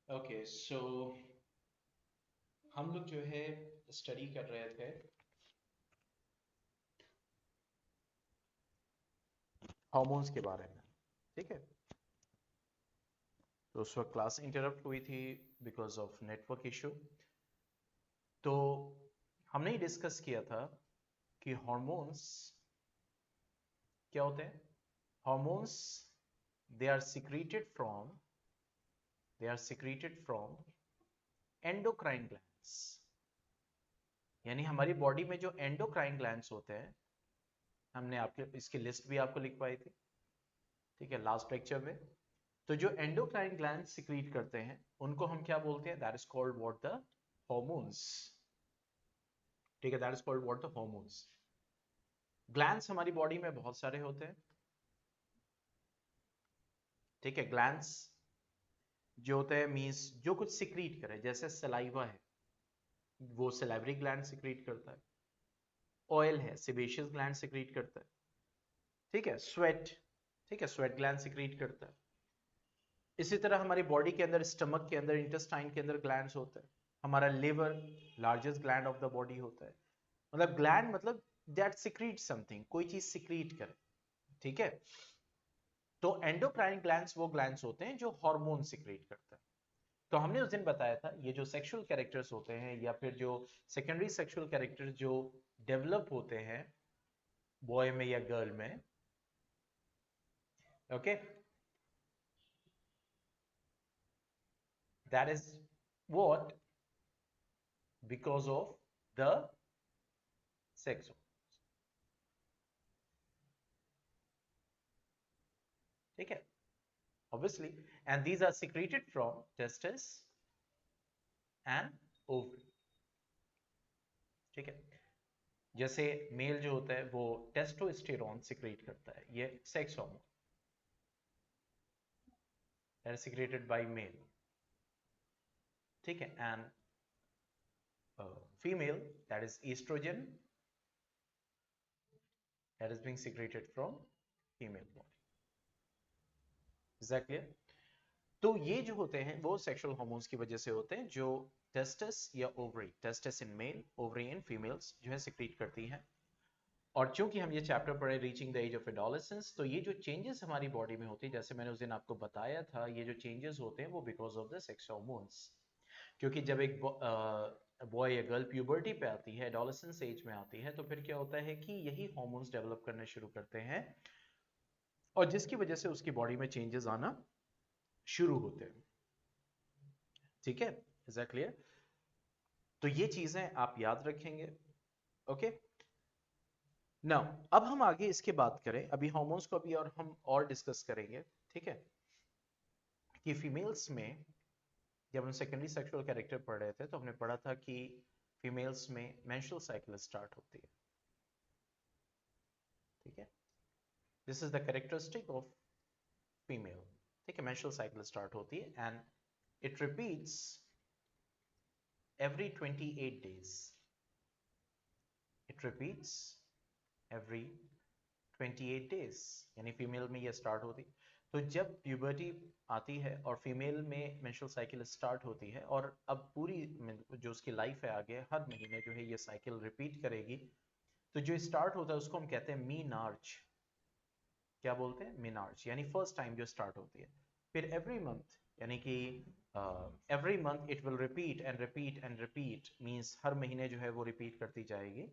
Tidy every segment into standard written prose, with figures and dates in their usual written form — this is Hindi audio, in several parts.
ओके सो हम लोग जो है स्टडी कर रहे थे हार्मोन्स के बारे में। ठीक है, तो उस वक्त क्लास इंटरप्ट हुई थी बिकॉज ऑफ नेटवर्क इशू। तो हमने ही डिस्कस किया था कि हार्मोन्स क्या होते हैं। Hormones they are secreted from endocrine glands, यानी हमारी बॉडी में जो एंडोक्राइन ग्लैंड्स होते हैं, हमने आपके इसकी लिस्ट भी आपको लिखवाई थी, ठीक है, लास्ट लेक्चर में। तो जो एंडोक्राइन ग्लैंड सिक्रीट करते हैं उनको हम क्या बोलते हैं? That is called what? The hormones. ठीक है, that is called what? The hormones. Glands हमारी बॉडी में बहुत सारे होते हैं। ठीक है, ग्लैंड्स जो होते हैं मींस जो कुछ सिक्रीट करे, जैसे सलाइवा है वो सलाइवरी ग्लैंड सिक्रीट करता है। ऑयल है सेबेशियस ग्लैंड सिक्रीट करता है। ठीक है, स्वेट, ठीक है, स्वेट ग्लैंड सिक्रीट करता है। इसी तरह हमारी बॉडी के अंदर, स्टमक के अंदर, इंटेस्टाइन के अंदर ग्लैंड्स होते हैं। हमारा liver largest gland of the body होता है। मतलब ग्लैंड मतलब दैट सिक्रीट समथिंग, कोई चीज सिक्रीट करे। ठीक है, तो एंडोक्राइन ग्लैंड्स वो ग्लैंड्स होते हैं जो हार्मोन सिक्रीट करते हैं। तो हमने उस दिन बताया था ये जो सेक्सुअल कैरेक्टर्स होते हैं या फिर जो सेकेंडरी सेक्सुअल कैरेक्टर्स जो डेवलप होते हैं बॉय में या गर्ल में। Okay, that is what? Because of the sex. ठीक है, obviously, and these are secreted from testes and ovary। ठीक है, जैसे मेल जो होता है वो टेस्टोस्टेरोन सिक्रेट करता है, ये sex hormone that is secreted by male. ठीक है, and female that is oestrogen that is being secreted from female body. Is that clear? तो ये जो होते हैं वो सेक्सुअल हार्मोन्स की वजह से होते हैं जो टेस्टस या ovary, testes in male, ovary in females जो है सिक्रीट करती हैं। और चूंकि हम ये चैप्टर पढ़े reaching the age of adolescence, तो ये जो चेंजेस हमारी बॉडी में होती है, जैसे मैंने उस दिन आपको बताया था, ये जो चेंजेस होते हैं वो because of the sex hormones. क्योंकि जब एक बॉय या गर्ल प्यूबर्टी पे आती है, एडोलेसेंस एज में आती है, तो फिर क्या होता है कि यही हार्मोन्स डेवलप करने शुरू करते हैं और जिसकी वजह से उसकी बॉडी में चेंजेस आना शुरू होते हैं। ठीक है, इज दैट क्लियर? तो ये चीजें आप याद रखेंगे। ओके, नाउ अब हम आगे इसके बात करें, अभी हार्मोन्स को अभी और हम और डिस्कस करेंगे। ठीक है, कि फीमेल्स में जब हम सेकेंडरी सेक्सुअल कैरेक्टर पढ़ रहे थे तो हमने पढ़ा था कि फीमेल्स में मेंस्ट्रुअल साइकिल स्टार्ट होती है। ठीक है, this is the characteristic of female. ठीक है, मेंस्ट्रुअल साइकिल स्टार्ट होती है and it repeats every 28 days। It repeats every 28 days, यानी फीमेल में ये स्टार्ट होती। तो जब प्यूबर्टी आती है और फीमेल में मेंस्ट्रुअल साइकिल स्टार्ट होती है और अब पूरी जो उसकी लाइफ है आगे हर महीने जो है ये साइकिल रिपीट करेगी, तो जो स्टार्ट होता है उसको हम कहते हैं मीनार्च। क्या बोलते हैं? मीनार्च, यानी फर्स्ट टाइम जो स्टार्ट होती है। फिर एवरी मंथ, यानी कि every month it will repeat and repeat and repeat, means हर महीने जो है वो रिपीट करती जाएगी,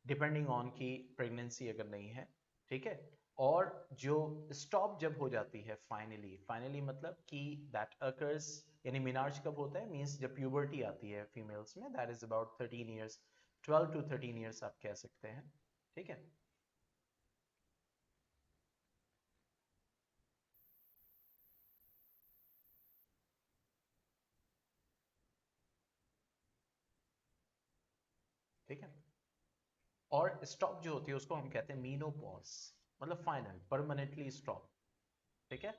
डिपेंडिंग ऑन की प्रेगनेंसी अगर नहीं है। ठीक है, और जो स्टॉप जब हो जाती है फाइनली, फाइनली मतलब कि दैट अकर्स, यानी मीनार्च कब होता है? मींस जब प्यूबर्टी आती है फीमेल्स में, that is about 13 years, 12 to 13 years आप कह सकते हैं। ठीक है, ठीक है, और स्टॉप जो होती है उसको हम कहते हैं मीनोपॉज, मतलब फाइनल परमानेंटली स्टॉप। ठीक है,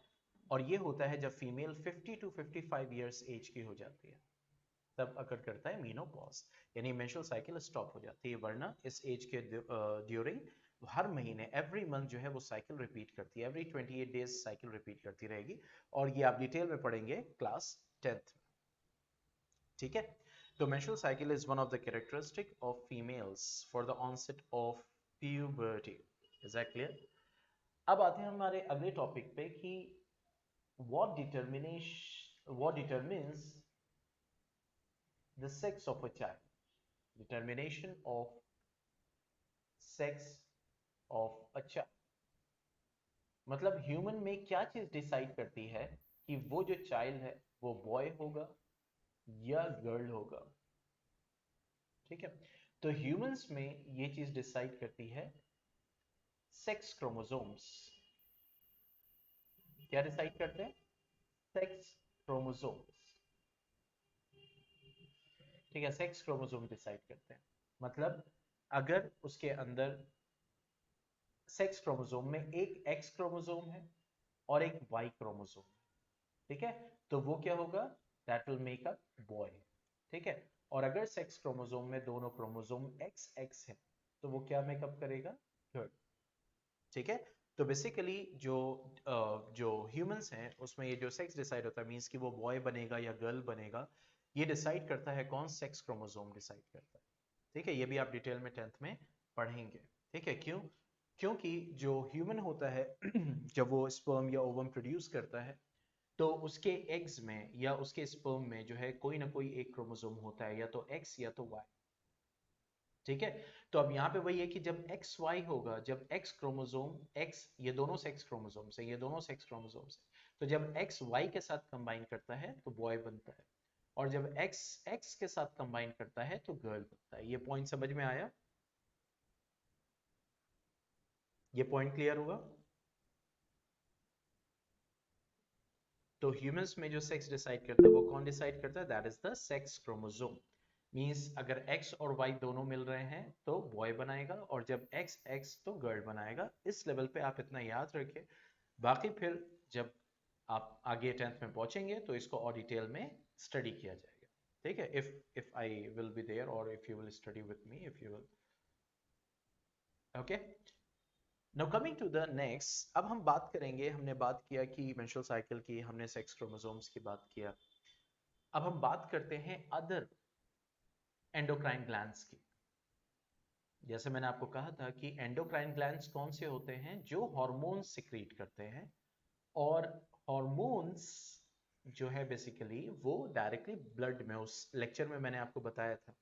और ये होता है जब फीमेल 50 to 55 years एज की हो जाती है, तब अकर करता है मीनोपॉज, यानी मेंस्ट्रुअल साइकिल स्टॉप हो जाती है। वरना इस एज के ड्यूरिंग हर महीने, एवरी मंथ जो है वो साइकिल रिपीट करती है, एवरी 28 days साइकिल रिपीट करती रहेगी। और ये आप डिटेल में पढ़ेंगे क्लास 10th में। ठीक है। तो menstrual cycle is one of the characteristic of females for the onset of puberty. Is that clear? अब आते हैं हमारे अगले टॉपिक पे कि what determines the sex of a child. Determination of sex of a child. मतलब ह्यूमन में क्या चीज डिसाइड करती है कि वो जो चाइल्ड है वो बॉय होगा या गर्ल होगा। ठीक है। तो ह्यूमंस में ये चीज डिसाइड करती है सेक्स क्रोमोसोम्स। क्या डिसाइड करते हैं? Sex chromosomes. ठीक है, सेक्स क्रोमोसोम डिसाइड करते हैं। मतलब अगर उसके अंदर सेक्स क्रोमोसोम में एक एक्स क्रोमोसोम है और एक वाई क्रोमोसोम, ठीक है, तो वो क्या होगा? That will make a boy. ठीक है। और अगर सेक्स क्रोमोसोम में दोनों क्रोमोसोम एक्स एक्स है तो वो क्या मेकअप करेगा? गर्ल। ठीक है। तो बेसिकली जो ह्यूमंस हैं उसमें ये जो सेक्स डिसाइड होता है, मींस कि वो बॉय बनेगा या गर्ल बनेगा, ये डिसाइड करता है कौन? सेक्स क्रोमोसोम डिसाइड करता है। ठीक है, ये भी आप डिटेल में 10th में पढ़ेंगे। ठीक है। क्यों? क्योंकि जो ह्यूमन होता है जब वो स्पर्म या ओवम प्रोड्यूस करता है तो उसके एग्स में या उसके स्पर्म में जो है कोई ना कोई एक क्रोमोसोम होता है, या तो एक्स या तो वाई। ठीक है। तो अब यहाँ पे वही है कि जब एक्स वाई होगा, जब एक्स क्रोमोसोम एक्स, ये दोनों सेक्स क्रोमोसोम से, ये दोनों सेक्स क्रोमोसोम से, तो जब एक्स वाई के साथ कंबाइन करता है तो बॉय बनता है, और जब एक्स एक्स के साथ कंबाइन करता है तो गर्ल बनता है। ये पॉइंट समझ में आया? ये पॉइंट क्लियर हुआ? तो ह्यूमंस में जो सेक्स डिसाइड करता है वो कौन डिसाइड करता है? That is the sex chromosome. Means अगर x और y दोनों मिल रहे हैं तो बॉय बनाएगा, और जब x x तो गर्ल बनाएगा। इस लेवल पे आप इतना याद रखिए। बाकी फिर जब आप आगे 10th में पहुंचेंगे तो इसको और डिटेल में स्टडी किया जाएगा। ठीक है। If I will be there और if you will study with me, if you will. Okay. Now coming to the next, अब हम बात करेंगे, हमने बात किया कि मेंस्ट्रुअल साइकिल की, हमने सेक्स क्रोमोसोम्स की बात किया। अब हम बात करते हैं अदर एंडोक्राइन ग्लैंड्स की। जैसे मैंने आपको कहा था कि एंडोक्राइन ग्लैंड्स कौन से होते हैं? जो हार्मोन्स सिक्रीट करते हैं। और हार्मोन्स जो है बेसिकली वो डायरेक्टली ब्लड में, उस लेक्चर में मैंने आपको बताया था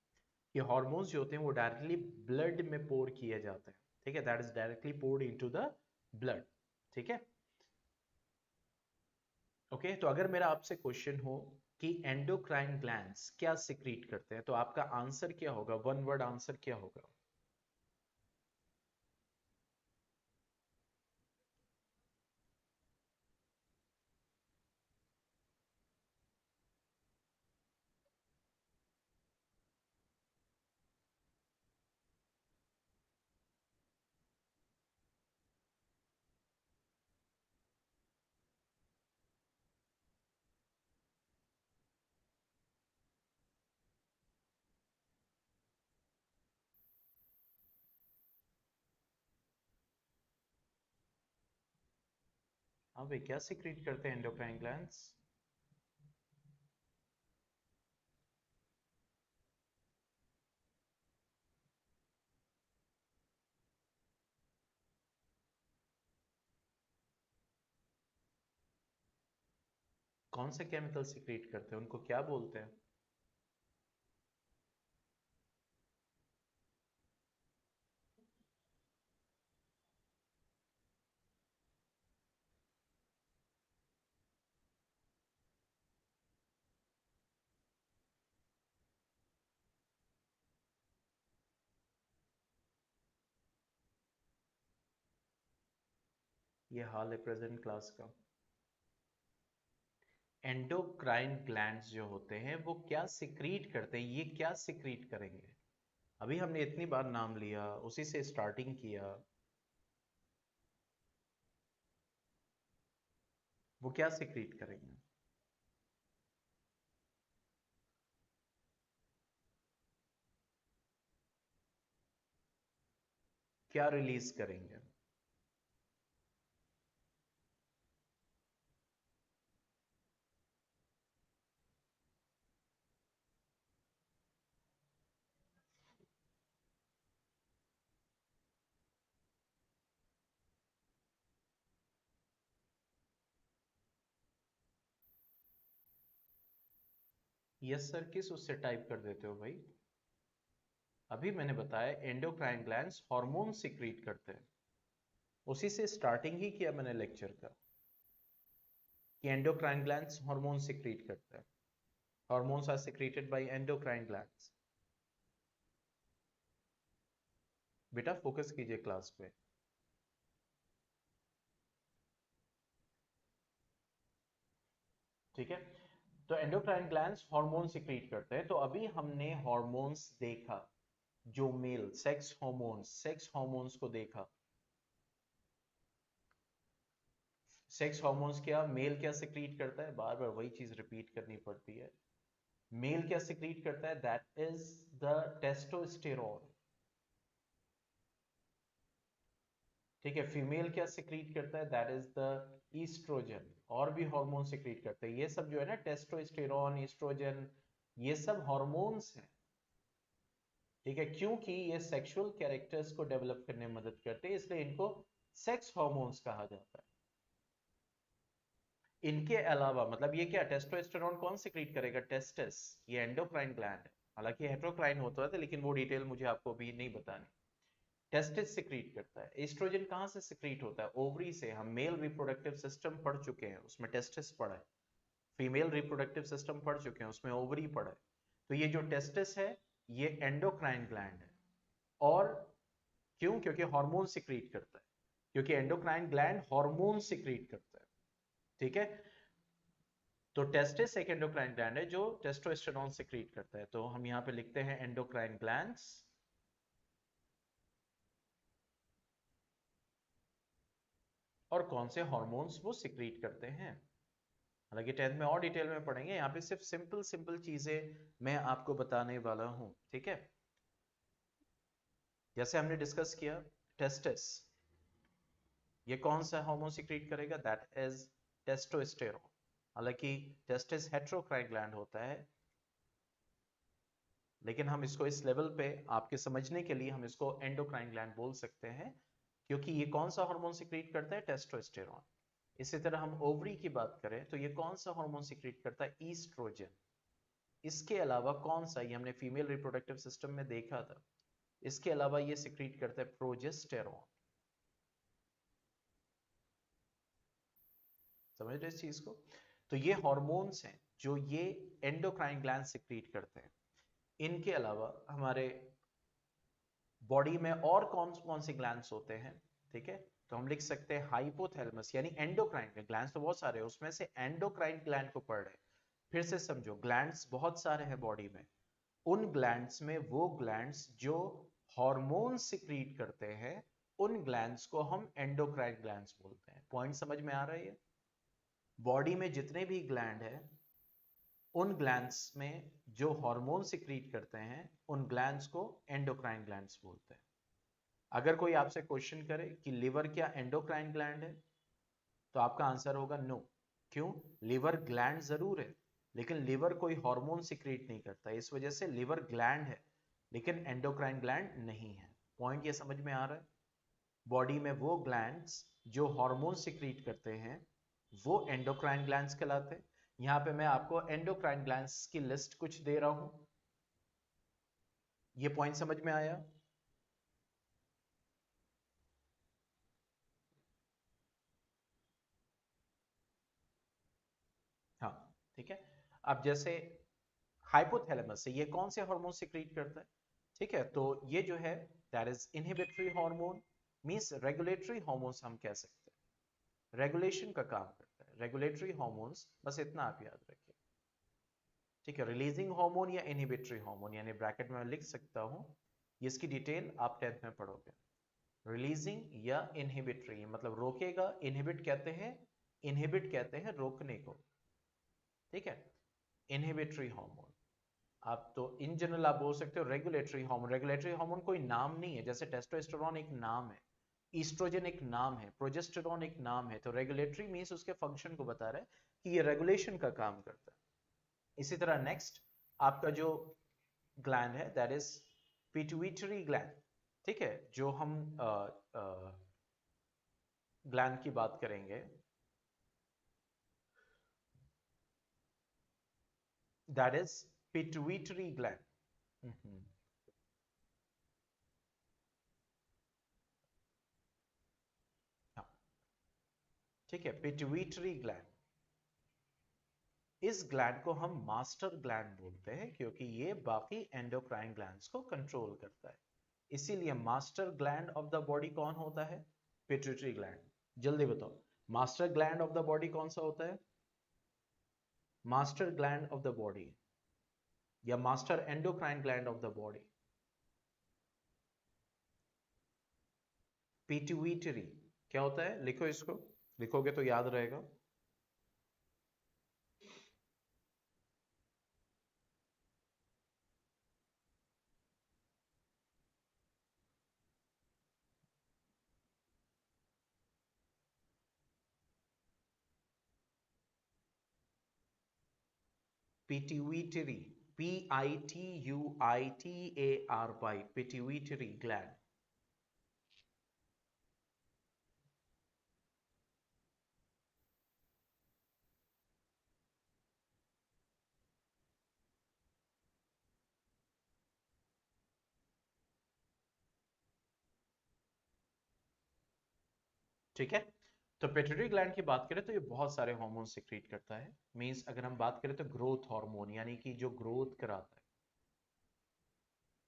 कि हार्मोन्स जो होते हैं वो डायरेक्टली ब्लड में पोर किए जाते हैं। ठीक है, that is directly poured into the blood. ठीक है। ओके। तो अगर मेरा आपसे क्वेश्चन हो कि एंडोक्राइन ग्लैंड्स क्या सिक्रीट करते हैं, तो आपका आंसर क्या होगा? वन वर्ड आंसर क्या होगा? हाँ भाई, क्या सिक्रीट करते हैं एंडोक्राइन ग्लैंड्स? कौन से केमिकल सिक्रीट करते हैं, उनको क्या बोलते हैं? ये हाल है प्रेजेंट क्लास का। एंडोक्राइन ग्लैंड्स जो होते हैं वो क्या सिक्रीट करते हैं? ये क्या सिक्रीट करेंगे? अभी हमने इतनी बार नाम लिया, उसी से स्टार्टिंग किया। वो क्या सिक्रीट करेंगे? क्या रिलीज करेंगे? यस सर, किस उससे टाइप कर देते हो भाई? अभी मैंने बताया एंडोक्राइन ग्लैंड्स हार्मोन सिक्रीट करते हैं, उसी से स्टार्टिंग ही किया मैंने लेक्चर का कि एंडोक्राइन ग्लैंड्स हार्मोन सिक्रीट करते हैं। Hormones are secreted by endocrine glands. बेटा फोकस कीजिए क्लास पे। ठीक है, तो एंडोक्राइन ग्लैंड्स हार्मोन सिक्रीट करते हैं। तो अभी हमने हार्मोन्स देखा, जो मेल सेक्स हार्मोन्स को देखा। सेक्स हार्मोन्स क्या, मेल क्या सिक्रीट करता है, बार बार वही चीज रिपीट करनी पड़ती है। मेल क्या सिक्रीट करता है, दैट इज द टेस्टोस्टेरोन। ठीक है, फीमेल क्या सिक्रीट करता है, दैट इज द ईस्ट्रोजन। और भी हार्मोन सिक्रीट करते हैं, ये सब जो है ना टेस्टोस्टेरोन, ईस्ट्रोजन, ये सब हार्मोन्स हैं। ठीक है, क्योंकि ये सेक्सुअल कैरेक्टर्स को डेवलप करने में मदद करते हैं, इसलिए इनको सेक्स हार्मोन्स कहा जाता है। इनके अलावा मतलब ये क्या, टेस्टोस्टेरोन कौन सिक्रीट करेगा, टेस्टिस, ये एंडोक्राइन ग्लैंड है। हालांकि हेटेरोक्राइन होता है लेकिन वो डिटेल मुझे आपको अभी नहीं बतानी। टेस्टिस सिक्रीट करता है। एस्ट्रोजन कहां से सिक्रीट होता है, ओवरी से। हम मेल रिप्रोडक्टिव सिस्टम पढ़ चुके हैं, उसमें टेस्टिस पढ़ा है। फीमेल रिप्रोडक्टिव सिस्टम पढ़ चुके हैं, उसमें ओवरी पढ़ा है। तो ये जो टेस्टिस है ये एंडोक्राइन ग्लैंड है। और क्यों, क्योंकि हार्मोन सिक्रीट करता है, क्योंकि एंडोक्राइन ग्लैंड हार्मोन सिक्रीट करता है। ठीक है, तो टेस्टिस एक एंडोक्राइन ग्लैंड है जो टेस्टोस्टेरोन सिक्रीट करता है। तो हम यहां पे लिखते हैं एंडोक्राइन ग्लैंड्स और कौन से हार्मोन्स वो सिक्रीट करते हैं। हालांकि 10th में और डिटेल में पढ़ेंगे, यहाँ पे सिर्फ सिंपल सिंपल चीजें मैं आपको बताने वाला हूं। ठीक है, जैसे हमने डिस्कस किया, टेस्टिस ये कौन सा हार्मोन सिक्रीट करेगा, दैट इज टेस्टोस्टेरोन। हालांकि टेस्टिस हेटेरोक्राइन ग्लैंड होता है, लेकिन हम इसको इस लेवल पे आपके समझने के लिए हम इसको एंडोक्राइन ग्लैंड बोल सकते हैं, क्योंकि ये कौन सा हार्मोन सिक्रीट करता है, टेस्टोस्टेरोन। इसी तरह हम ओवरी की बात करें तो ये कौन सा हार्मोन सिक्रीट करता है, ईस्ट्रोजन। इसके अलावा कौन सा, ये हमने फीमेल रिप्रोडक्टिव सिस्टम में देखा था, इसके अलावा ये सिक्रीट करता है प्रोजेस्टेरोन। समझ रहे इस चीज को? तो ये हार्मोन्स हैं जो ये एंडोक्राइन ग्लैंड सिक्रीट करते हैं। इनके अलावा हमारे बॉडी में और कौन कौन से ग्लैंड्स होते हैं, ठीक है, तो हम लिख सकते हैं हाइपोथैलेमस, यानी एंडोक्राइन के ग्लैंड्स तो बहुत सारे हैं, उसमें से एंडोक्राइन ग्लैंड को पढ़ रहे हैं। फिर से समझो, ग्लैंड्स बहुत सारे हैं बॉडी में, उन ग्लैंड्स में वो ग्लैंड्स जो हार्मोन सिक्रीट करते हैं, उन ग्लैंड्स को हम एंडोक्राइन ग्लैंड्स बोलते हैं। पॉइंट समझ में आ रही है? बॉडी में जितने भी ग्लैंड है, उन ग्लैंड्स में जो हार्मोन सिक्रीट करते हैं, उन ग्लैंड्स को एंडोक्राइन ग्लैंड्स बोलते हैं। अगर कोई आपसे क्वेश्चन करे कि लिवर क्या एंडोक्राइन ग्लैंड है, तो आपका आंसर होगा नो। क्यों? लिवर ग्लैंड जरूर है, लेकिन लिवर कोई हार्मोन सिक्रीट नहीं करता, इस वजह से लिवर ग्लैंड है लेकिन एंडोक्राइन ग्लैंड नहीं है। पॉइंट ये समझ में आ रहा है? बॉडी में वो ग्लैंड्स जो हार्मोन सिक्रीट करते हैं वो एंडोक्राइन ग्लैंड्स कहलाते हैं। यहां पे मैं आपको एंडोक्राइन ग्लैंड्स की लिस्ट कुछ दे रहा हूं। ये पॉइंट समझ में आया? हाँ, ठीक है। अब जैसे हाइपोथैलेमस से ये कौन से हार्मोन सिक्रीट करता है, ठीक है, तो ये जो है that is inhibitory hormone, means regulatory hormones हम कह सकते हैं, रेगुलेशन का काम करता है, रेगुलेटरी हार्मोन्स, बस इतना आप याद रखिए। ठीक है, रिलीजिंग हार्मोन या इनहिबिटरी हार्मोन, यानी ब्रैकेट में मैं लिख सकता हूं, इसकी डिटेल आप 10th में पढ़ोगे। रिलीजिंग या इनहिबिटरी मतलब रोकेगा, इनहिबिट कहते हैं, इनहिबिट कहते हैं रोकने को। ठीक है, इनहिबिटरी हार्मोन। आप तो इन जनरल आप बोल सकते हो रेगुलेटरी हार्मोन। रेगुलेटरी हार्मोन कोई नाम नहीं है, जैसे टेस्टोस्टेरोन एक नाम है, ईस्ट्रोजन एक नाम है, प्रोजेस्टेरोन एक नाम है। तो रेगुलेटरी मींस उसके फंक्शन को बता रहा है कि ये रेगुलेशन का काम करता है। इसी तरह नेक्स्ट आपका जो ग्लैंड है दैट इज पिट्यूटरी ग्लैंड। ठीक है, जो हम ग्लैंड की बात करेंगे, दैट इज पिट्यूटरी ग्लैंड। हाँ, ठीक है, पिट्यूटरी ग्लैंड। इस ग्लैंड को हम मास्टर ग्लैंड बोलते हैं क्योंकि ये बाकी एंडोक्राइन ग्लैंड्स को कंट्रोल करता है। इसीलिए master gland of the body कौन होता है? Pituitary gland. जल्दी बताओ, master gland of the body कौन सा होता है? Master gland of the body या master endocrine gland of the body? Pituitary. क्या होता है? लिखो इसको, लिखोगे तो याद रहेगा। Pituitary, P-I-T-U-I-T-A-R-Y, pituitary gland. ठीक है, तो पिट्यूटरी ग्लैंड की बात करें तो ये बहुत सारे हार्मोन सिक्रीट करता है। मींस अगर हम बात करें तो ग्रोथ हार्मोन, यानी कि जो ग्रोथ कराता है,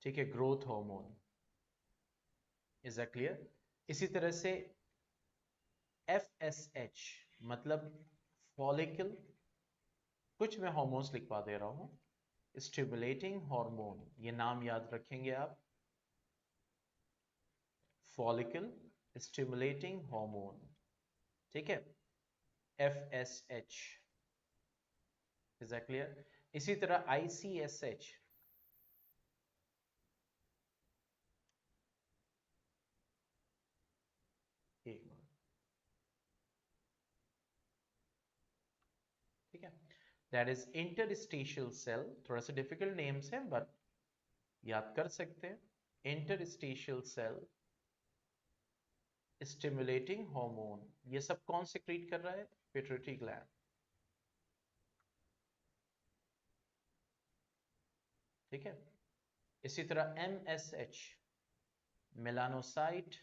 ठीक है, growth hormone. Is that clear? इसी तरह से FSH मतलब फॉलिकल, कुछ मैं हार्मोन्स लिखवा दे रहा हूं। स्टिमुलेटिंग हार्मोन, ये नाम याद रखेंगे आप, फॉलिकल स्टिमुलेटिंग हार्मोन, ठीक है, FSH। Is that clear? इसी तरह ICSH, एक मिनट, ठीक है, दैट इज इंटरस्टिशियल सेल। थोड़ा सा डिफिकल्ट नेम्स है बट याद कर सकते हैं। इंटरस्टिशियल सेल स्टिमुलेटिंग हार्मोन, ये सब कौन सिक्रीट कर रहा है? Pituitary gland. ठीक है, इसी तरह MSH मेलानोसाइट,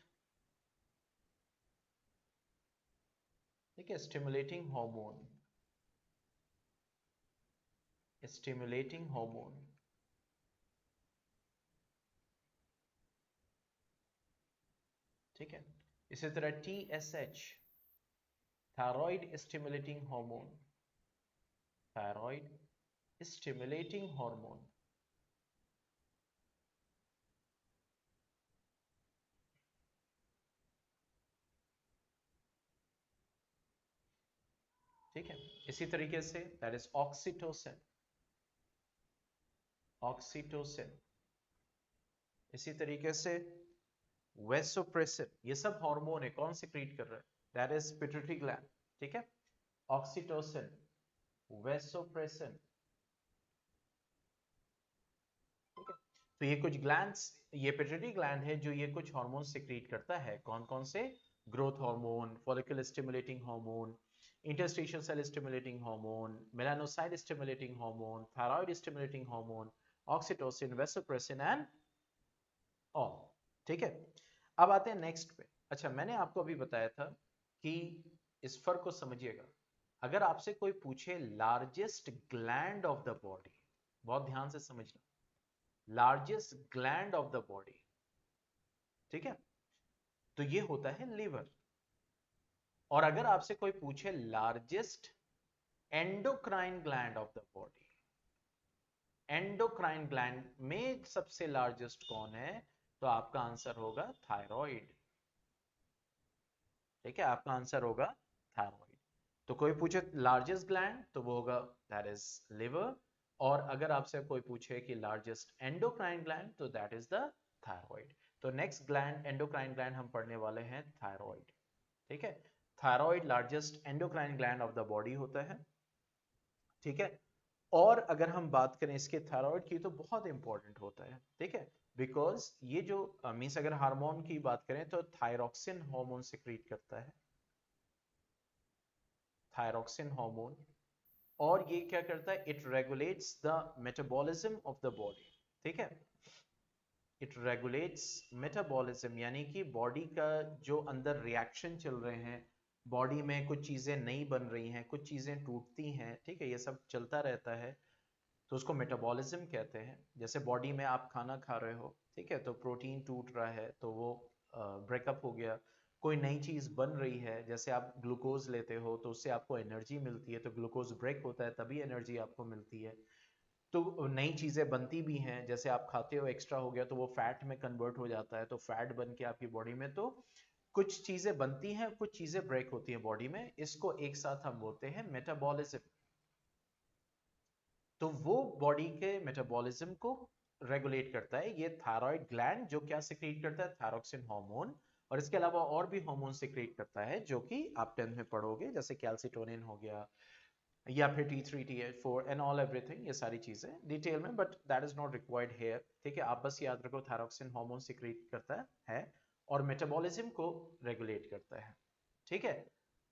ठीक है, स्टिमुलेटिंग हार्मोन, स्टिमुलेटिंग हार्मोन। ठीक है, इसी तरह TSH thyroid stimulating hormone, thyroid stimulating hormone. ठीक है, इसी तरीके say that is oxytocin, oxytocin. इसी तरीके से वेसोप्रेसिन, ये सब हार्मोन है, कौन सिक्रीट कर रहा है? That is pituitary gland. ठीक है, ऑक्सीटोसिन, वेसोप्रेसिन। ठीक है, तो ये कुछ ग्लैंड्स, ये पिट्यूटरी ग्लैंड है जो ये कुछ हार्मोन सिक्रीट करता है। कौन कौन से? Growth hormone, follicle stimulating hormone, interstitial cell stimulating hormone, melanocyte stimulating hormone, thyroid stimulating hormone, oxytocin, vasopressin and all. ठीक है, अब आते हैं नेक्स्ट पे। अच्छा, मैंने आपको अभी बताया था कि इस फर्क को समझिएगा। अगर आपसे कोई पूछे largest gland of the body, बहुत ध्यान से समझना, largest gland of the body, ठीक है, तो ये होता है लिवर। और अगर आपसे कोई पूछे largest endocrine gland of the body, endocrine gland में सबसे लार्जेस्ट कौन है, तो आपका आंसर होगा थायराइड। ठीक है, आपका आंसर होगा थायराइड। तो कोई पूछे लार्जेस्ट ग्लैंड तो वो होगा दैट इज लिवर। और अगर आपसे कोई पूछे कि लार्जेस्ट एंडोक्राइन ग्लैंड तो दैट इज द थायराइड। तो नेक्स्ट ग्लैंड, एंडोक्राइन ग्लैंड हम पढ़ने वाले हैं थायराइड। ठीक है, thyroid largest endocrine gland of the body होता है। ठीक है, और अगर हम बात करें इसके थायराइड की तो बहुत इंपॉर्टेंट होता है। ठीक है, बिकॉज ये जो मीन्स अगर हार्मोन की बात करें तो थायरोक्सिन हार्मोन सिक्रीट करता है, थायरोक्सिन हार्मोन। और ये क्या करता है, it regulates the metabolism of the body, ठीक है। इट रेगुलेट्स मेटाबॉलिज्म यानी कि बॉडी का जो अंदर रिएक्शन चल रहे हैं, बॉडी में कुछ चीजें नहीं बन रही हैं, कुछ चीजें टूटती हैं, ठीक है, ये सब चलता रहता है, तो उसको मेटाबॉलिज्म कहते हैं। जैसे बॉडी में आप खाना खा रहे हो, ठीक है, तो प्रोटीन टूट रहा है तो वो ब्रेकअप हो गया। कोई नई चीज बन रही है, जैसे आप ग्लूकोज लेते हो तो उससे आपको एनर्जी मिलती है, तो ग्लूकोज ब्रेक होता है तभी एनर्जी आपको मिलती है। तो नई चीजें बनती भी हैं, जैसे आप खाते हो एक्स्ट्रा हो गया तो वो फैट में कन्वर्ट हो जाता है, तो फैट बन के आपकी बॉडी में, तो कुछ चीजें बनती हैं, कुछ चीजें ब्रेक होती हैं बॉडी में, इसको एक साथ हम बोलते हैं मेटाबॉलिज्म। तो वो बॉडी के मेटाबॉलिज्म को रेगुलेट करता है ये थायराइड ग्लैंड, जो क्या सिक्रीट करता है, थायरोक्सिन हार्मोन। और इसके अलावा और भी हार्मोन सिक्रीट करता है जो कि आप 10th में पढ़ोगे, जैसे कैल्सिटोनिन हो गया या फिर T3 TH4 and all everything, ये सारी चीजें डिटेल में, but that is not required here, ठीक है। आप बस याद रखो थायरोक्सिन हार्मोन सिक्रीट करता है और मेटाबॉलिज्म को रेगुलेट करता है, ठीक है।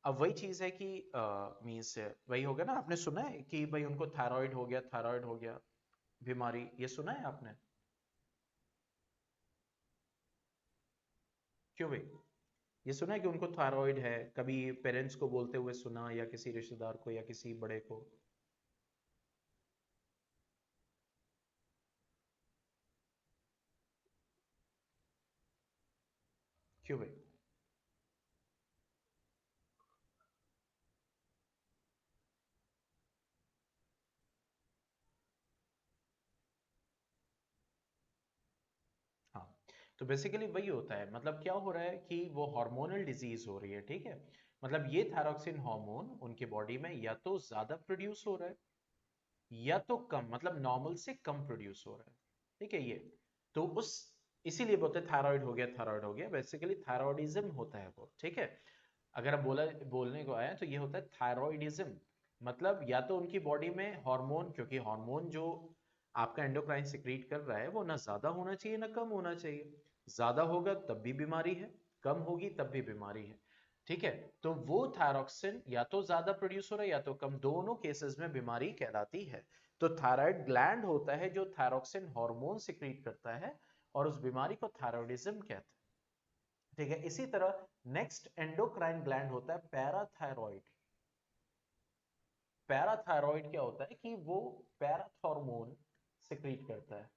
अब वही चीज है कि मीन्स वही हो गया ना, आपने सुना है कि भाई उनको थायराइड हो गया, थायराइड हो गया बीमारी, ये सुना है आपने? क्यों भाई, ये सुना है कि उनको थायराइड है? कभी पेरेंट्स को बोलते हुए सुना, या किसी रिश्तेदार को, या किसी बड़े को? क्यों भाई? हाँ, तो बेसिकली वही होता है, मतलब क्या हो रहा है कि वो हार्मोनल डिजीज हो रही है, ठीक है। मतलब ये थायरोक्सिन हार्मोन उनके बॉडी में या तो ज्यादा प्रोड्यूस हो रहा है या तो कम, मतलब नॉर्मल से कम प्रोड्यूस हो रहा है, ठीक है ये। तो उस इसीलिए बोलते हैं थायराइड हो गया, थायराइड हो गया, बेसिकली थायराइडिज्म होता है वो, ठीक है। अगर आप बोलने को आए तो ये होता है थायराइडिज्म। मतलब या तो उनकी बॉडी में हार्मोन, क्योंकि हार्मोन जो आपका एंडोक्राइन सिक्रीट कर रहा है वो ना ज्यादा होना चाहिए ना कम होना चाहिए। ज्यादा होगा तब भी बीमारी है, कम होगी तब भी बीमारी है, ठीक है। तो वो थायरॉक्सिन या तो ज्यादा प्रोड्यूस हो रहा है या तो कम, दोनों केसेस में बीमारी कहलाती है। तो थायराइड ग्लैंड होता है जो थायरॉक्सिन हार्मोन सिक्रीट करता है, और उस बीमारी को थायराइडिज्म कहते हैं, ठीक है। इसी तरह नेक्स्ट एंडोक्राइन ग्लैंड होता है पैराथायरॉइड। पैराथायरॉइड क्या होता है कि वो पैराथॉर्मोन सिक्रीट करता है।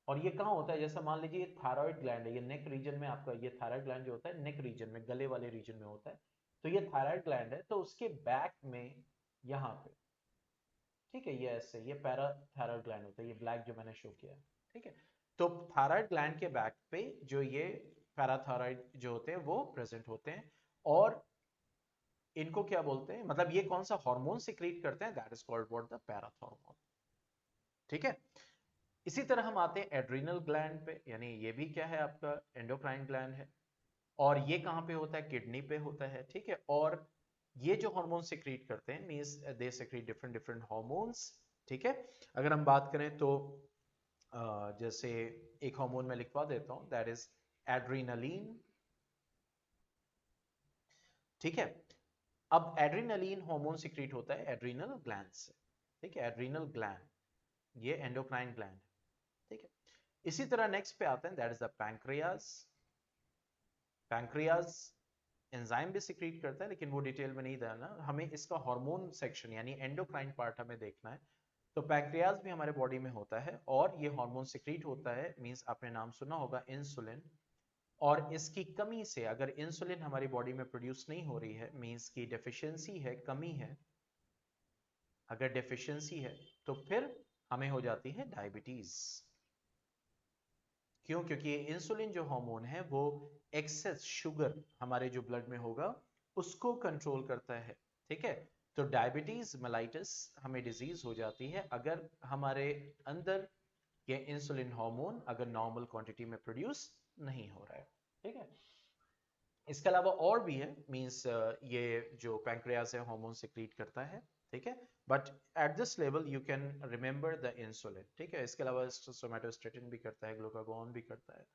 और ये कहाँ होता है, जैसे मान लीजिए थायराइड ग्लैंड है, ये नेक रीजन में आपका, ये थायराइड ग्लैंड जो होता है नेक रीजन में, गले वाले रीजन में होता है। तो ये थायराइड ग्लैंड है, तो उसके बैक में यहाँ पे, ठीक है, ये ऐसे, ये पैराथायरॉइड ग्लैंड होता है, ये ब्लैक जो मैंने शो किया है, ठीक है। तो थायराइड ग्लैंड के बैक पे जो ये पैराथायरॉइड जो होते हैं वो प्रेजेंट होते हैं। और इनको क्या बोलते हैं, मतलब ये कौन सा हार्मोन सिक्रीट करते हैं, that is called what, the parathormone, ठीक है। इसी तरह हम आते हैं एड्रिनल ग्लैंड पे, यानी ये भी क्या है, आपका एंडोक्राइन ग्लैंड है। और ये कहाँ पे होता है, किडनी पे होता है, ठीक है। और ये जो हार्मोन सिक्रीट करते हैं, means they secrete different different hormones, ठीक है। अगर हम बात करें तो जैसे एक हार्मोन मैं लिखवा देता हूं, दैट इज एड्रीनलिन, ठीक है। अब एड्रीनलिन हार्मोन सिक्रीट होता है एड्रीनल ग्लैंड से, ठीक है, एड्रीनल ग्लैंड, ये एंडोक्राइन ग्लैंड है, ठीक है। इसी तरह नेक्स्ट पे आते हैं, that is the pancreas. Pancreas enzyme भी सिक्रीट करता है, लेकिन वो डिटेल में नहीं देना, हमें इसका हार्मोन सेक्शन यानी एंडोक्राइन पार्ट हमें देखना है। तो पैंक्रियाज भी हमारे बॉडी में होता है और ये हार्मोन सिक्रीट होता है, मींस आपने नाम सुना होगा इंसुलिन। और इसकी कमी से, अगर इंसुलिन हमारी बॉडी में प्रोड्यूस नहीं हो रही है, मींस की डेफिशिएंसी है, कमी है, अगर डेफिशिएंसी है तो फिर हमें हो जाती है डायबिटीज। क्यों? क्योंकि इंसुलिन जो हार्मोन है वो एक्सेस शुगर हमारे जो ब्लड में होगा उसको कंट्रोल करता है, ठीक है। तो डायबिटीज मेलाइटिस हमें डिजीज हो जाती है अगर हमारे अंदर ये इंसुलिन हार्मोन अगर नॉर्मल क्वांटिटी में प्रोड्यूस नहीं हो रहा है, ठीक है। इसके अलावा और भी है, मींस ये जो पैंक्रियाज है हार्मोन सिक्रीट करता है, ठीक है। But at this level you can remember the insulin, ठीक है। इसके अलावा सोमेटोस्टेटिन भी करता है, ग्लूकागॉन भी करता है,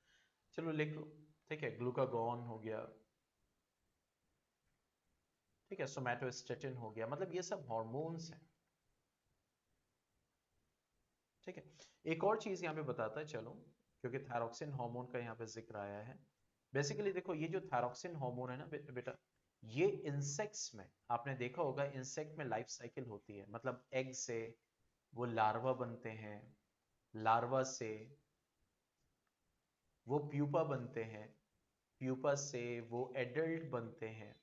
चलो लिख लो, ठीक है, ग्लूकागॉन हो गया, ठीक है, सोमेटोस्टेटिन हो गया, मतलब ये सब हार्मोन्स हैं, ठीक है। एक और चीज यहाँ पे बताता है चलो, क्योंकि थायरॉक्सिन हार्मोन का यहाँ पे जिक्र आया है। बेसिकली देखो ये जो थायरॉक्सिन हार्मोन है ना बेटा, ये इंसेक्ट्स में आपने देखा होगा, इंसेक्ट में लाइफ साइकिल होती है, मतलब एग से वो लार्वा बनते हैं, लार्वा से वो प्यूपा बनते हैं, प्यूपा से वो एडल्ट बनते हैं,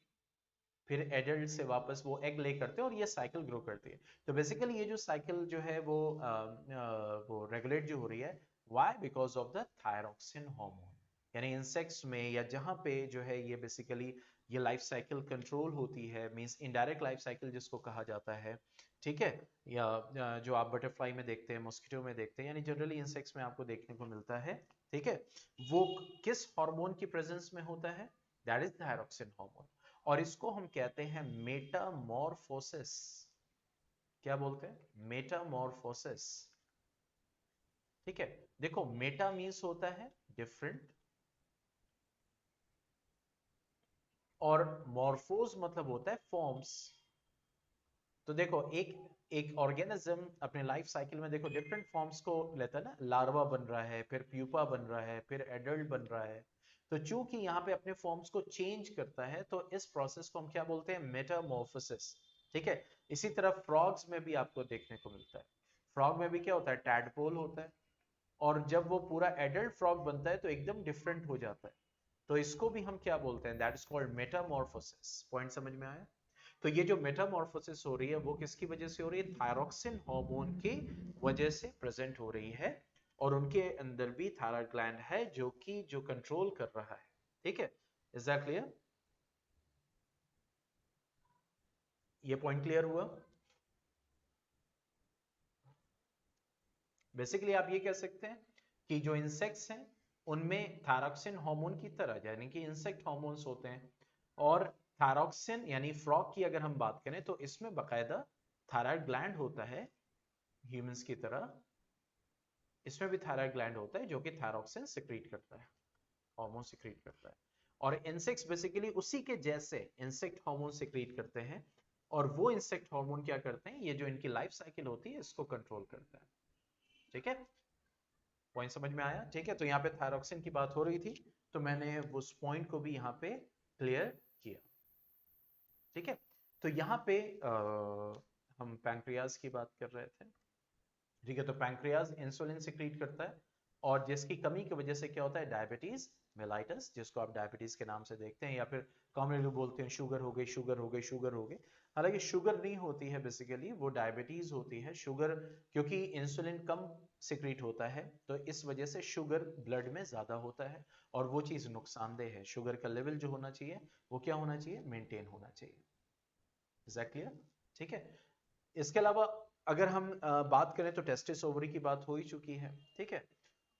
फिर एडल्ट से वापस वो एग ले करते हैं और ये साइकिल ग्रो करती है। तो बेसिकली ये जो साइकिल जो है वो रेगुलेट जो हो रही है, why? Because of the thyroxine hormone. यानी इंसेक्ट्स में या जहां पे जो है ये बेसिकली ये लाइफ साइकिल कंट्रोल होती है, मींस इनडायरेक्ट लाइफ साइकिल जिसको कहा जाता है, ठीक है। या जो आप बटरफ्लाई में देखते हैं, मॉस्किटो में देखते हैं, यानी जनरली इंसेक्ट्स में आपको देखने को मिलता है, ठीक है। वो किस हार्मोन की प्रेजेंस में होता है? That is thyroxine hormone. और इसको हम कहते हैं मेटामॉर्फोसिस। क्या बोलते हैं? मेटामॉर्फोसिस। ठीक है। देखो मेटा मीन्स होता है डिफरेंट, और मॉर्फोज मतलब होता है फॉर्म्स। तो देखो एक एक ऑर्गेनिज्म अपने लाइफ साइकिल में देखो डिफरेंट फॉर्म्स को लेता है ना, लार्वा बन रहा है, फिर प्यूपा बन रहा है, फिर एडल्ट बन रहा है। तो चूंकि यहाँ पे अपने फॉर्म्स को चेंज करता है, तो इस प्रोसेस को हम क्या बोलते हैं? मेटामॉर्फोसिस। ठीक है। इसी तरह फ्रॉग्स में भी आपको देखने को मिलता है। फ्रॉग में भी क्या होता है? टैडपोल होता है, और जब वो पूरा एडल्ट फ्रॉग बनता है तो एकदम डिफरेंट हो जाता है। तो इसको भी हम क्या बोलते हैं? That is called Metamorphosis. Point समझ में आया? तो ये जो मेटामॉर्फोसिस हो रही है वो किसकी वजह से हो रही है? थायरॉक्सिन हार्मोन की वजह से प्रेजेंट हो रही है। और उनके अंदर भी थायराइड ग्लैंड है जो कि जो कंट्रोल कर रहा है। ठीक है। Is that clear? ये पॉइंट क्लियर हुआ? बेसिकली आप ये कह सकते हैं कि जो इंसेक्ट्स हैं उनमें थायरॉक्सिन हार्मोन की तरह यानी कि इंसेक्ट हार्मोन्स होते हैं, और थायरॉक्सिन यानी फ्रॉग की अगर हम बात करें तो इसमें बकायदा थायराइड ग्लैंड होता है ह्यूमंस की तरह। इसमें भी थायराइड ग्लैंड होता है जो कि थायरॉक्सिन सिक्रीट करता है, हार्मोन सिक्रीट करता है। और इंसेक्ट्स बेसिकली उसी के जैसे इंसेक्ट हार्मोन सिक्रीट करते हैं, और वो इंसेक्ट हार्मोन क्या करते हैं? ये जो इनकी लाइफ साइकिल होती है इसको कंट्रोल करता है। ठीक है। पॉइंट समझ में आया? ठीक है। तो यहाँ पे थायरॉक्सिन की बात हो रही थी, तो मैंने उस पॉइंट को भी यहाँ पे क्लियर किया। ठीक है। तो यहाँ पे हम पैंक्रियाज की बात कर रहे थे। ठीक है। तो पैंक्रियाज इंसुलिन सिक्रीट करता है, और जिसकी कमी की वजह से क्या होता है? डायबिटीज मेलाइटस, जिसको आप डायबिटीज के नाम से देखते हैं, या फिर कॉमनली बोलते हैं शुगर हो गई, शुगर हो गई, शुगर हो गई। हालांकि शुगर नहीं होती है, बेसिकली वो डायबिटीज होती है। शुगर क्योंकि इंसुलिन कम सिक्रीट होता है, तो इस वजह से शुगर ब्लड में ज्यादा होता है, और वो चीज नुकसानदेह है। शुगर का लेवल जो होना चाहिए वो क्या होना चाहिए? मेंटेन होना चाहिए। Is that clear? ठीक है। इसके अलावा अगर हम बात करें तो टेस्टिस ओवरी की बात हो ही चुकी है। ठीक है।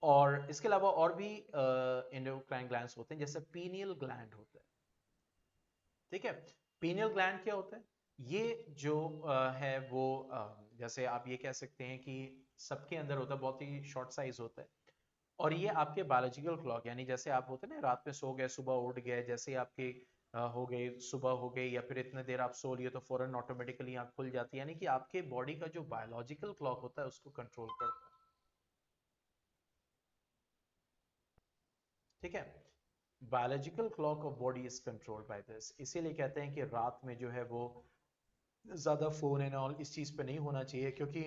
और इसके अलावा और भी एंडोक्राइन ग्लैंड्स होते हैं, जैसे पीनियल ग्लैंड होता है। ठीक है। पीनियल ग्लैंड क्या होता है? ये जो है वो जैसे आप ये कह सकते हैं कि सबके अंदर होता है, बहुत ही शॉर्ट साइज होता है। और ये आपके बायोलॉजिकल क्लॉक, यानी जैसे आप होते हैं ना, रात में सो गए, सुबह उठ गए, जैसे आपके हो गए, सुबह हो गई, या फिर इतने देर आप सो लिए तो फौरन ऑटोमेटिकली आंख खुल जाती है, यानी कि आपके बॉडी का जो बायोलॉजिकल क्लॉक होता है उसको कंट्रोल करता है। ठीक है। Biological clock of body is controlled by this. इसीलिए कहते हैं कि रात में जो है वो ज्यादा फोन एंड ऑल इस चीज पे नहीं होना चाहिए, क्योंकि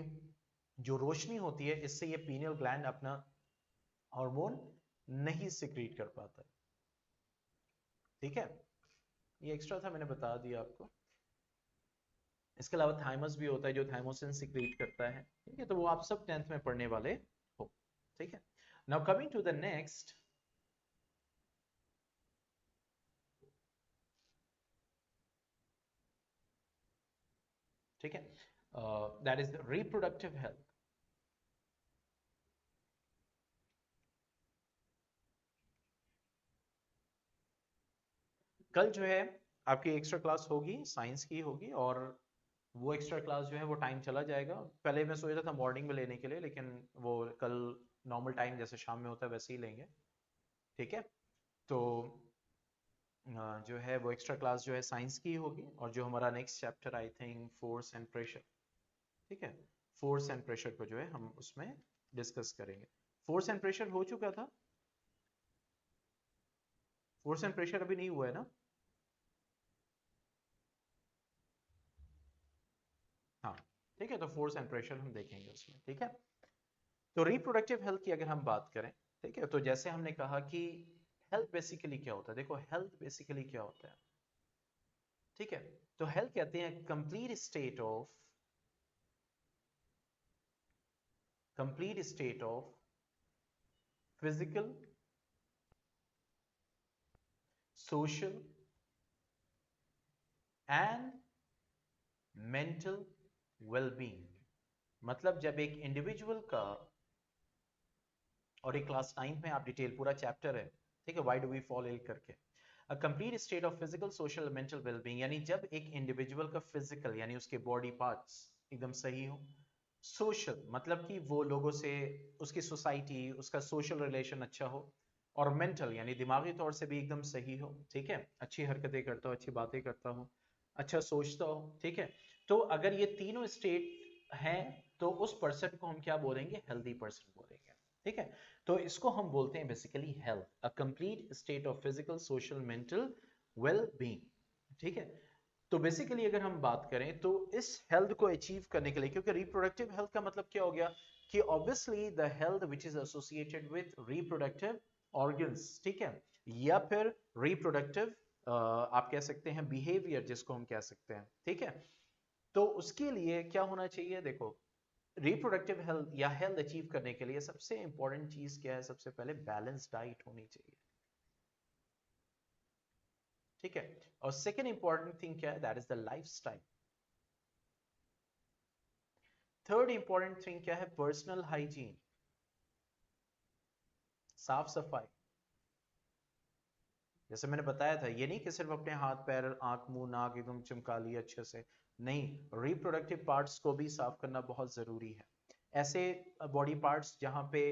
जो रोशनी होती है इससे ये पीनियल ग्लैंड अपना हार्मोन नहीं सिक्रीट कर पाता है। ठीक है। ये एक्स्ट्रा था, मैंने बता दिया आपको। इसके अलावा थाइमस भी होता है जो थाइमोसिन सिक्रीट करता है। ठीक है। तो वो आप सब 10th में पढ़ने वाले हो। ठीक है। Now coming to the next. ठीक है। That is reproductive health. कल जो है आपकी एक्स्ट्रा क्लास होगी, साइंस की होगी, और वो एक्स्ट्रा क्लास जो है वो टाइम चला जाएगा। पहले मैं सोचा था मॉर्निंग में लेने के लिए, लेकिन वो कल नॉर्मल टाइम जैसे शाम में होता है वैसे ही लेंगे। ठीक है। तो जो है वो एक्स्ट्रा क्लास जो है साइंस की होगी, और जो हमारा next chapter I think force and pressure. ठीक है। फोर्स एंड प्रेशर को जो है हम उसमें डिस्कस करेंगे। फोर्स एंड प्रेशर हो चुका था, फोर्स एंड प्रेशर अभी नहीं हुआ है ना? हाँ ठीक है, तो फोर्स एंड प्रेशर हम देखेंगे उसमें, ठीक है। तो रिप्रोडक्टिव हेल्थ की अगर हम बात करें, ठीक है, तो जैसे हमने कहा कि हेल्थ बेसिकली क्या होता है, देखो हेल्थ बेसिकली क्या होता है, ठीक है। तो हेल्थ कहते हैं complete state of physical, social and mental wellbeing. मतलब जब एक इंडिविजुअल का, और एक क्लास 9 में आप डिटेल पूरा चैप्टर है, ठीक है, why do we fall ill करके, a complete state of physical social mental wellbeing, यानी जब एक इंडिविजुअल का फिजिकल यानी उसके बॉडी पार्ट्स एकदम सही हो, सोशल मतलब कि वो लोगों से, उसकी सोसाइटी, उसका सोशल रिलेशन अच्छा हो, और मेंटल यानी दिमागी तौर से भी एकदम सही हो, ठीक है, अच्छी हरकतें करता हो, अच्छी बातें करता हो, अच्छा सोचता हो, ठीक है। तो अगर ये तीनों स्टेट हैं तो उस पर्सन को हम क्या बोलेंगे, हेल्दी पर्सन बोलेंगे, ठीक है। तो इसको हम बोलते हैं basically health, a complete state of physical social mental well being, ठीक है। तो बेसिकली अगर हम बात करें तो इस हेल्थ को अचीव करने के लिए, क्योंकि रिप्रोडक्टिव हेल्थ का मतलब क्या हो गया कि obviously the health which is associated with reproductive organs, ठीक है, या फिर रिप्रोडक्टिव आप कह सकते हैं बिहेवियर जिसको हम कह सकते हैं, ठीक है। तो उसके लिए क्या होना चाहिए, देखो रिप्रोडक्टिव हेल्थ या हेल्थ अचीव करने के लिए सबसे इंपॉर्टेंट चीज क्या है, सबसे पहले बैलेंस डाइट होनी चाहिए, ठीक है। और सेकेंड इंपॉर्टेंट थिंग क्या है, that is the lifestyle. Third important thing क्या है, पर्सनल हाइजीन, साफ सफाई। जैसे मैंने बताया था, ये नहीं कि सिर्फ अपने हाथ पैर आंख मुंह नाक एकदम चिमका लिया अच्छे से, नहीं, रिप्रोडक्टिव पार्ट्स को भी साफ करना बहुत जरूरी है। ऐसे बॉडी पार्ट्स जहां पे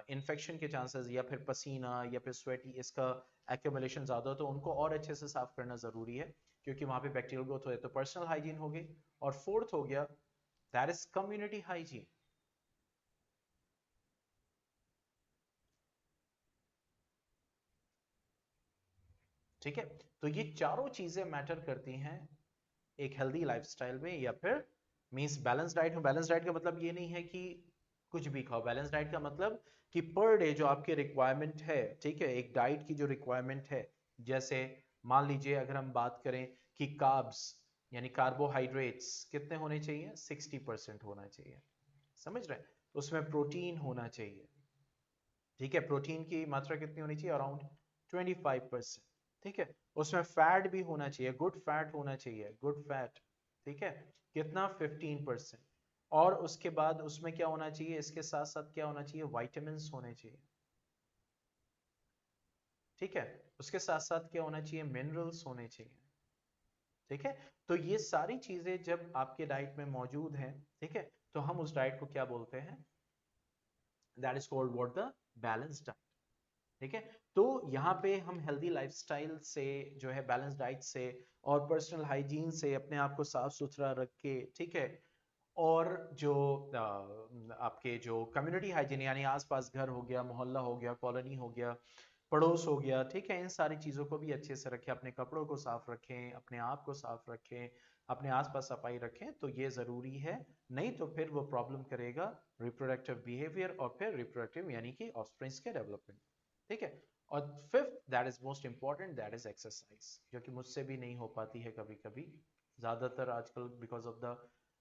इन्फेक्शन के चांसेस या फिर पसीना या फिर स्वेटी इसका एक्यूमुलेशन ज्यादा हो, तो उनको और अच्छे से साफ करना जरूरी है, क्योंकि वहां पे बैक्टीरियल ग्रोथ हो जाए। तो पर्सनल हाइजीन हो गई, और फोर्थ हो गया दैट इज कम्युनिटी हाइजीन, ठीक है। तो ये चारों चीजें मैटर करती हैं एक हेल्दी लाइफस्टाइल में, या फिर मींस बैलेंस डाइट हो। बैलेंस डाइट का मतलब ये नहीं है कि कुछ भी खाओ, बैलेंस डाइट का मतलब कि पर डे जो आपके रिक्वायरमेंट है, ठीक है, एक डाइट की जो रिक्वायरमेंट है, जैसे मान लीजिए अगर हम बात करें कि कार्ब्स यानी कार्बोहाइड्रेट्स कितने होने चाहिए, 60% होना चाहिए, समझ रहे हैं। उसमें प्रोटीन होना चाहिए, ठीक है, प्रोटीन की मात्रा कितनी होनी चाहिए, अराउंड 25%, ठीक है। उसमें फैट भी होना चाहिए, गुड फैट होना चाहिए, गुड फैट, ठीक है, कितना, 15%। और उसके बाद उसमें क्या होना चाहिए, इसके साथ साथ क्या होना चाहिए, वाइटामिन होने चाहिए, ठीक है। उसके साथ साथ क्या होना चाहिए, मिनरल्स होने चाहिए, ठीक है। तो ये सारी चीजें जब आपके डाइट में मौजूद हैं, ठीक है, तो हम उस डाइट को क्या बोलते हैं, that is called what, the balance diet, ठीक है। तो यहाँ पे हम हेल्दी लाइफस्टाइल से जो है, बैलेंस डाइट से और पर्सनल हाइजीन से अपने आप को साफ सुथरा रख के, ठीक है, और जो आपके जो कम्युनिटी हाइजीन यानी आसपास घर हो गया, मोहल्ला हो गया, कॉलोनी हो गया, पड़ोस हो गया, ठीक है, इन सारी चीजों को भी अच्छे से रखें, अपने कपड़ों को साफ रखें, अपने आप को साफ रखें, अपने आसपास सफाई रखें, तो ये जरूरी है। नहीं तो फिर वो प्रॉब्लम करेगा रिप्रोडक्टिव बिहेवियर और फिर रिप्रोडक्टिव यानी कि ऑफस्प्रिंग्स के डेवलपमेंट, ठीक है। और fifth that is most important, that is exercise, जो कि मुझसे भी नहीं हो पाती है कभी कभी, ज्यादातर आजकल because of the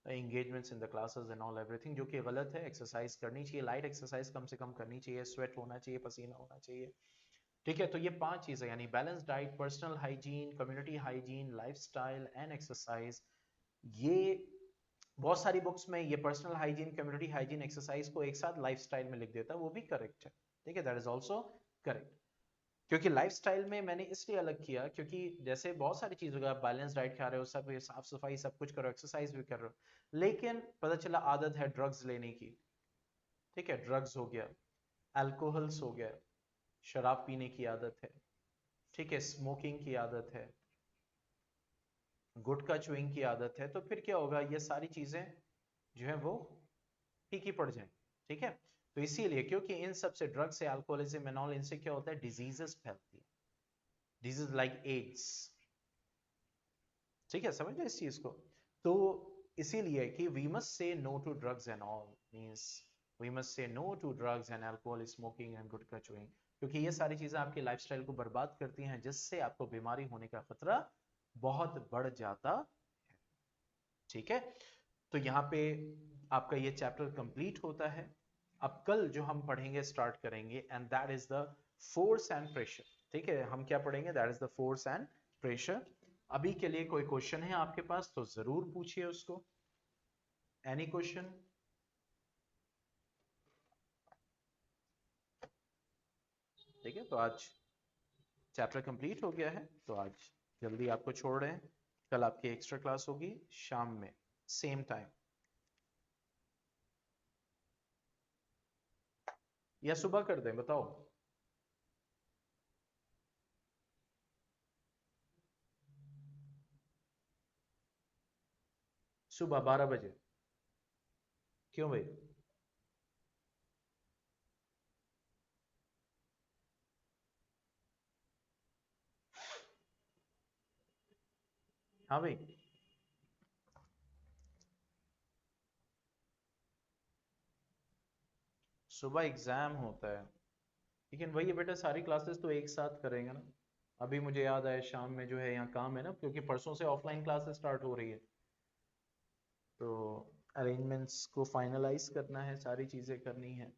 engagements in the classes and all everything, जो कि गलत है। एक्सरसाइज करनी चाहिए, लाइट एक्सरसाइज कम से कम करनी चाहिए, स्वेट होना चाहिए, पसीना होना चाहिए, ठीक है। तो ये पांच चीजें यानी balance diet, personal hygiene, community hygiene, lifestyle and exercise, ये बहुत सारी बुक्स में ये personal hygiene, community hygiene, exercise को एक साथ लाइफस्टाइल में लिख देता है, वो भी करेक्ट है, ठीक है, दैट इज आल्सो करेक्ट। क्योंकि लाइफस्टाइल में मैंने इसलिए अलग किया क्योंकि जैसे बहुत सारी चीजों का बैलेंस डाइट खा रहे हो, सब साफ सफाई सब कुछ करो, एक्सरसाइज भी कर रहे हो, लेकिन पता चला आदत है ड्रग्स लेने की, ठीक है, ड्रग्स हो गया, अल्कोहल्स हो गया, शराब पीने की आदत है, ठीक है, स्मोकिंग की आदत है, गुटखा चुइंग की आदत है, तो फिर क्या होगा, ये सारी चीजें जो है वो फीकी पड़ जाए, ठीक है। तो इसीलिए क्योंकि इन सब से ड्रग से, अल्कोहलिज्म एंड ऑल, इनसे क्या होता है, डिजीजेस फैलती है, डिजीज लाइक एड्स, ठीक है, समझ इस चीज को। तो इसीलिए कि we must say no to drugs and all, means we must say no to drugs and alcohol, smoking and gutkha chewing, क्योंकि ये सारी चीजें आपकी लाइफस्टाइल को बर्बाद करती हैं, जिससे आपको बीमारी होने का खतरा बहुत बढ़ जाता है, ठीक है। तो यहाँ पे आपका ये चैप्टर कंप्लीट होता है। अब कल जो हम पढ़ेंगे, स्टार्ट करेंगे, and that is the force and pressure, ठीक है। हम क्या पढ़ेंगे, that is the force and pressure. अभी के लिए कोई क्वेश्चन है आपके पास तो जरूर पूछिए उसको, एनी क्वेश्चन। ठीक है, तो आज चैप्टर कंप्लीट हो गया है, तो आज जल्दी आपको छोड़ रहे हैं। कल आपकी एक्स्ट्रा क्लास होगी शाम में, सेम टाइम, या सुबह कर दें, बताओ। सुबह 12 बजे, क्यों भाई? हाँ भाई, सुबह एग्जाम होता है, लेकिन वही है बेटा, सारी क्लासेस तो एक साथ करेंगे ना। अभी मुझे याद आया, शाम में जो है यहाँ काम है ना, क्योंकि परसों से ऑफलाइन क्लासेस स्टार्ट हो रही है, तो अरेंजमेंट्स को फाइनलाइज करना है, सारी चीज़ें करनी है।